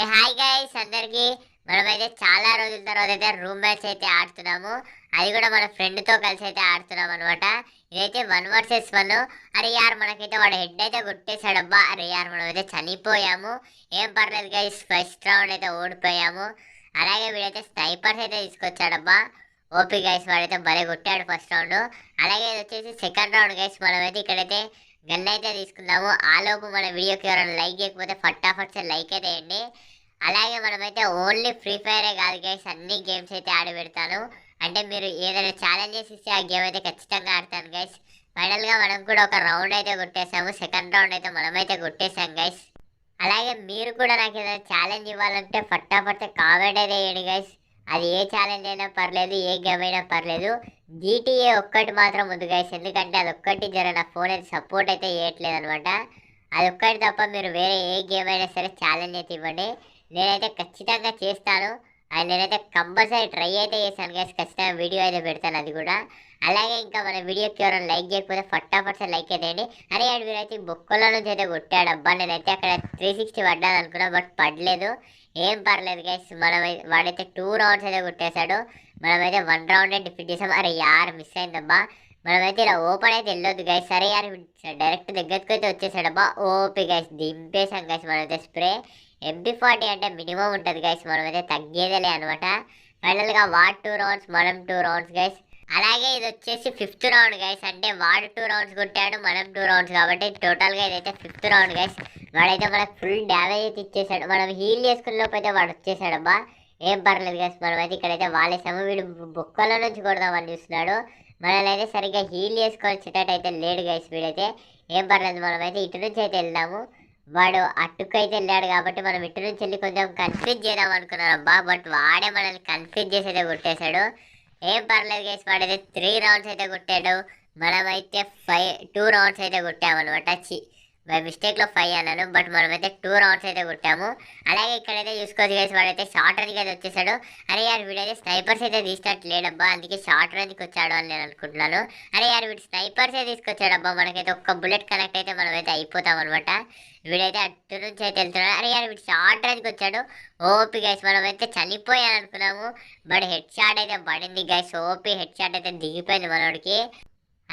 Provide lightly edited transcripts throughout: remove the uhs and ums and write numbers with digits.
ఏ hi guys అందరికి. మనమైతే చాలా రోజుల తర్వాత అయితే రూమ్ మ్యాచ్ అయితే ఆడుతున్నాము. అది కూడా మన ఫ్రెండ్ తో కలిసి అయితే ఆడుతున్నాం అనమాట. ఇదైతే 1 vs 1. అరే యార్ మనకైతే వాడు హెడ్ అయితే కొట్టేశాడబ్బా. అరే యార్ మనమైతే చనిపోయాము. ఏం పర్లేదు గైస్, ఫస్ట్ రౌండ్ అయితే ఓడిపోయాము. అలాగే వీడైతే స్నైపర్స్ అయితే తీసుకొచ్చాడబ్బా. ఓపీ గైస్, వాడైతే భలే కొట్టాడు ఫస్ట్ రౌండ్. అలాగే ఇది వచ్చేసి సెకండ్ రౌండ్ గైస్. మనమైతే ఇక్కడైతే గన్ అయితే తీసుకుందాము. ఆలోపు మన వీడియోకి ఎవరైనా లైక్ చేయకపోతే ఫటాఫట్ లైక్ అయితే వేయండి. అలాగే మనమైతే ఓన్లీ ఫ్రీ ఫైరే కాదు గైస్, అన్ని గేమ్స్ అయితే ఆడి పెడతాను. అంటే మీరు ఏదైనా ఛాలెంజెస్ ఇస్తే ఆ గేమ్ అయితే ఖచ్చితంగా ఆడతాను గైస్. ఫైనల్గా మనం కూడా ఒక రౌండ్ అయితే కొట్టేసాము. సెకండ్ రౌండ్ అయితే మనమైతే కొట్టేసాం గైస్. అలాగే మీరు కూడా నాకు ఏదైనా ఛాలెంజ్ ఇవ్వాలంటే ఫటాఫట్ కామెంట్ అయితే వేయండి గైస్. అది ఏ ఛాలెంజ్ అయినా పర్లేదు, ఏ గేమ్ అయినా పర్లేదు. జీటీఏ ఒక్కటి మాత్రం ఉంది గైస్, ఎందుకంటే అది ఒక్కటి జర నా ఫోన్ అయితే సపోర్ట్ అయితే చేయట్లేదు అనమాట. అది ఒక్కటి తప్ప మీరు వేరే ఏ గేమ్ అయినా సరే ఛాలెంజ్ అయితే ఇవ్వండి, నేనైతే ఖచ్చితంగా చేస్తాను. అది నేనైతే కంపల్సరీ ట్రై అయితే చేశాను గైస్. ఖచ్చితంగా వీడియో అయితే పెడతాను అది కూడా. అలాగే ఇంకా మన వీడియోకి ఎవరైనా లైక్ చేయకపోతే ఫటాఫట్ లైక్ అయితే. అరే ఆడు వీరైతే బొక్కల నుంచి అయితే కొట్టాడు అబ్బా. నేనైతే అక్కడ 360 పడ్డాను అనుకున్నా, బట్ పడలేదు. ఏం పర్లేదు గైస్, వాడైతే 2 రౌండ్స్ అయితే కొట్టేశాడు. మనమైతే 1 రౌండ్ డిఫీట్ చేసాం. అరే యార్ మిస్ అయిందబ్బా. మనమైతే ఇలా ఓపెన్ అయితే వెళ్ళొద్దు గైస్. సరే యార్ డైరెక్ట్ దగ్గరికి అయితే వచ్చేసాడబ్బా. ఓపీ గైస్, దింపేసాం గైస్ మనమైతే స్ప్రే. MP40 అంటే మినిమం ఉంటుంది గైస్, మనమైతే తగ్గేదేలే అనమాట. ఫైనల్గా వాడు 2 రౌండ్స్, మనం 2 రౌండ్స్ గైస్. అలాగే ఇది వచ్చేసి 5th రౌండ్ గైస్. అంటే వాడు 2 రౌండ్స్ కొట్టాడు, మనం 2 రౌండ్స్, కాబట్టి టోటల్గా ఇదైతే 5th రౌండ్ గైస్. వాడైతే మనకు ఫుల్ డ్యామేజ్ అయితే ఇచ్చేసాడు. మనం హీల్ చేసుకున్న లోపు అయితే వాడు వచ్చేసాడబ్బా. ఏం పర్లేదు గైస్, మనమైతే ఇక్కడైతే వాలేసాము. వీడు బొక్కల నుంచి కొడదామని చూస్తున్నాడు. మనల్ని అయితే సరిగ్గా హీల్ చేసుకొని వచ్చేటట్టు అయితే లేడు గైస్ వీడైతే. ఏం పర్లేదు, మనమైతే ఇటు నుంచి అయితే వెళ్దాము. వాడు అట్టుకు అయితే వెళ్ళాడు కాబట్టి మనం ఇటు నుంచి వెళ్ళి కొంచెం కన్ఫ్యూజ్ చేద్దాం అనుకున్నాను అబ్బా, బట్ వాడే మనల్ని కన్ఫ్యూజ్ చేసి అయితే కొట్టేశాడు. ఏం పర్లేదు గైస్, వాడైతే 3 రౌండ్స్ అయితే కొట్టాడు. మనమైతే 2 రౌండ్స్ అయితే కొట్టామన్నమాట. బై మిస్టేక్లో 5 అన్నాను, బట్ మనమైతే 2 రౌండ్స్ అయితే కొట్టాము. అలాగే ఇక్కడైతే చూసుకోవచ్చు గైస్, వాడైతే షార్ట్ రేంజ్కి అయితే వచ్చేసాడు. అరే యార్ వీడైతే స్నైపర్స్ అయితే తీసినట్టు లేడబ్బా, అందుకే షార్ట్ రేంజ్కి వచ్చాడు అని నేను అనుకుంటున్నాను. అరే యార్ వీడు స్నైపర్స్ అయితే తీసుకొచ్చాడబ్బా. మనకైతే ఒక్క బుల్లెట్ కనెక్ట్ అయితే మనమైతే అయిపోతాం అనమాట. వీడైతే అటు నుంచి అయితే వెళ్తున్నాడు. అరే యార్ వీడు షార్ట్ రేంజ్కి వచ్చాడు. ఓపీ గైస్, మనమైతే చనిపోయాను అనుకున్నాము, బట్ హెడ్ షాట్ అయితే పడింది గైస్. ఓపీ హెడ్ షాట్ అయితే దిగిపోయింది మనోడికి.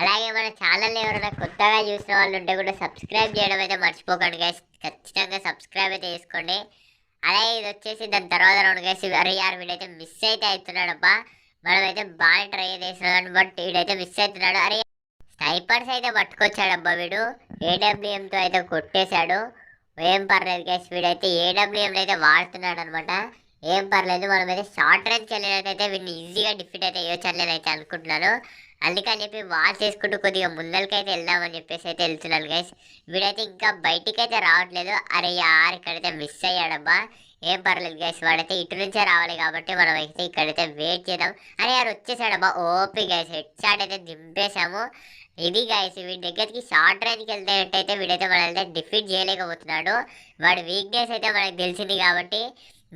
అలాగే మన ఛానల్ని ఎవరైనా కొత్తగా చూసిన వాళ్ళు ఉంటే కూడా సబ్స్క్రైబ్ చేయడం అయితే మర్చిపోకండి గైస్. ఖచ్చితంగా సబ్స్క్రైబ్ అయితే చేసుకోండి. అలాగే ఇది వచ్చేసి దాని తర్వాత రౌండ్ గైస్. అరే యార్ వీడైతే మిస్ అయితే అవుతున్నాడబ్బా. మనమైతే బాగా ట్రై చేస్తున్నాం, బట్ వీడైతే మిస్ అవుతున్నాడు. అరే స్నైపర్స్ అయితే పట్టుకొచ్చాడబ్బా వీడు. ఏడబ్ల్యూఎంతో అయితే కొట్టేశాడు. ఏం పర్లేదు గైస్, వీడైతే ఏడబ్ల్యూఎం అయితే వాడుతున్నాడు అనమాట. ఏం పర్లేదు, మనమైతే షార్ట్ రేంజ్కి వెళ్ళినట్టయితే వీడిని ఈజీగా డిఫీట్ అయితే వేయొచ్చు అని నేనైతే అనుకుంటున్నాను. అందుకని చెప్పి వాల్ చేసుకుంటూ కొద్దిగా ముందరికైతే వెళ్దామని చెప్పేసి అయితే వెళ్తున్నాను గైస్. వీడైతే ఇంకా బయటికి అయితే రావట్లేదు. అరే యార్ ఇక్కడైతే మిస్ అయ్యాడబ్బా. ఏం పర్లేదు గైస్, వాడైతే ఇటు నుంచే రావాలి కాబట్టి మనం అయితే ఇక్కడైతే వెయిట్ చేద్దాం. అరే యార్ వచ్చేసాడబ్బా. ఓపీ గైస్, హెడ్ షాట్ అయితే దింపేశాము. ఇది గైస్, వీడి దగ్గరికి షార్ట్ రేంజ్కి వెళ్తేటైతే వీడైతే మనల్ని డిఫీట్ చేయలేకపోతున్నాడు. వాడి వీక్నెస్ అయితే మనకు తెలిసింది కాబట్టి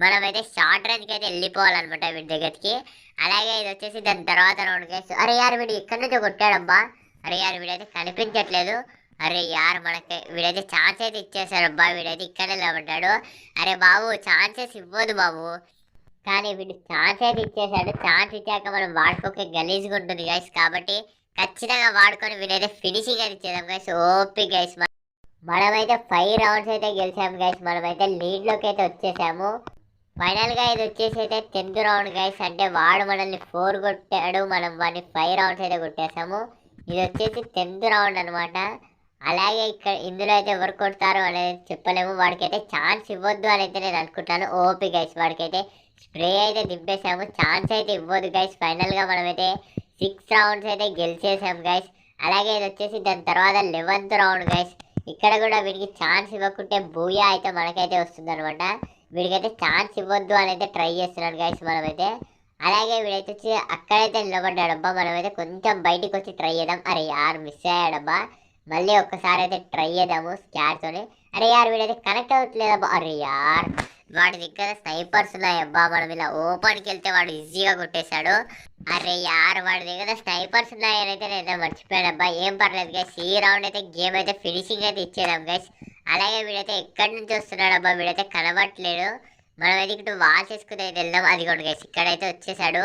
మనమైతే షార్ట్ రేంజ్కి అయితే వెళ్ళిపోవాలన్నమాట వీడి దగ్గరికి. అలాగే ఇది వచ్చేసి దాని తర్వాత రౌండ్ గైస్. అరే యార్ వీడు ఇక్కడి నుంచి కొట్టాడబ్బా. అరే యార్ వీడైతే కనిపించట్లేదు. అరే యార్ మనకి వీడైతే ఛాన్స్ అయితే ఇచ్చేసాడబ్బా. వీడైతే ఇక్కడే నిలబడ్డాడు. అరే బాబు ఛాన్సెస్ ఇవ్వదు బాబు. కానీ వీడు ఛాన్స్ అయితే ఇచ్చేసాడు. ఛాన్స్ ఇచ్చాక మనం వాడుకోకే గలీజ్గా ఉంటుంది గైస్, కాబట్టి ఖచ్చితంగా వాడుకొని వీడైతే ఫినిషింగ్ అయితే ఇచ్చేద్దాం గైస్. ఓపీ గైస్, మనమైతే 5 రౌండ్స్ అయితే గెలిచాము గైస్. మనమైతే లీడ్లోకి అయితే వచ్చేసాము. ఫైనల్గా ఇది వచ్చేసి అయితే 10th రౌండ్ గైస్. అంటే వాడు మనల్ని 4 కొట్టాడు, మనం వాడిని 5 రౌండ్స్ అయితే కొట్టేసాము. ఇది వచ్చేసి 10th రౌండ్ అనమాట. అలాగే ఇక్కడ ఇందులో అయితే ఎవరు కొడతారు అనేది చెప్పలేము. వాడికైతే ఛాన్స్ ఇవ్వద్దు అని అయితే నేను అనుకుంటాను. ఓపీ గైస్, వాడికైతే స్ప్రే అయితే దింపేసాము. ఛాన్స్ అయితే ఇవ్వద్దు గైస్. ఫైనల్గా మనమైతే 6 రౌండ్స్ అయితే గెలిచేసాం గైస్. అలాగే ఇది వచ్చేసి దాని తర్వాత 11th రౌండ్ గైస్. ఇక్కడ కూడా వీడికి ఛాన్స్ ఇవ్వకుంటే బూయా అయితే మనకైతే వస్తుంది అనమాట. వీడికైతే ఛాన్స్ ఇవ్వద్దు అని అయితే ట్రై చేస్తున్నాడు గైస్ మనమైతే. అలాగే వీడైతే వచ్చి అక్కడైతే నిలబడ్డాడబ్బా. మనమైతే కొంచెం బయటికి వచ్చి ట్రై చేద్దాం. అరే యార్ మిస్ అయ్యాడబ్బా. మళ్ళీ ఒక్కసారి అయితే ట్రై చేద్దాము స్కార్తోని. అరే యార్ వీడైతే కనెక్ట్ అవ్వట్లేదబ్బా. అరే యార్ వాడి దగ్గర స్నైపర్స్ ఉన్నాయబ్బా. మనం ఇలా ఓపెన్కి వెళ్తే వాడు ఈజీగా కొట్టేశాడు. అరే యార్ వాడి దగ్గర స్నైపర్స్ ఉన్నాయని అయితే నేనైతే మర్చిపోయానబ్బా. ఏం పర్లేదు గైస్, ఈ రౌండ్ అయితే గేమ్ అయితే ఫినిషింగ్ అయితే ఇచ్చేద్దాం గైస్. అలాగే వీడైతే ఎక్కడి నుంచి వస్తున్నాడబ్బా. వీడైతే కనబట్లేడు. మనమైతే ఇటు వాల్ చేసుకుని అయితే వెళ్దాం. అది కూడా గైస్ ఇక్కడైతే వచ్చేసాడు.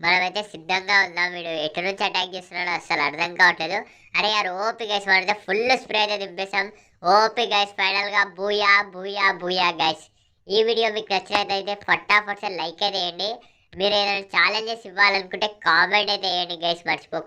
మనమైతే సిద్ధంగా ఉందాం. వీడు ఎటు నుంచి అటాక్ చేస్తున్నాడో అసలు అర్థం కావట్లేదు. అరే యార్ ఓపీ గైస్, మనమైతే ఫుల్ స్ప్రే అయితే దింపేసాం. ఓపీ గైస్, ఫైనల్ గా బూయా బూయా బూయా గైస్. ఈ వీడియో మీకు నచ్చినట్లయితే ఫటాఫట్ లైక్ అయితే వేయండి. మీరు ఏదైనా ఛాలెంజెస్ ఇవ్వాలనుకుంటే కామెంట్ అయితే వేయండి గైస్, మర్చిపో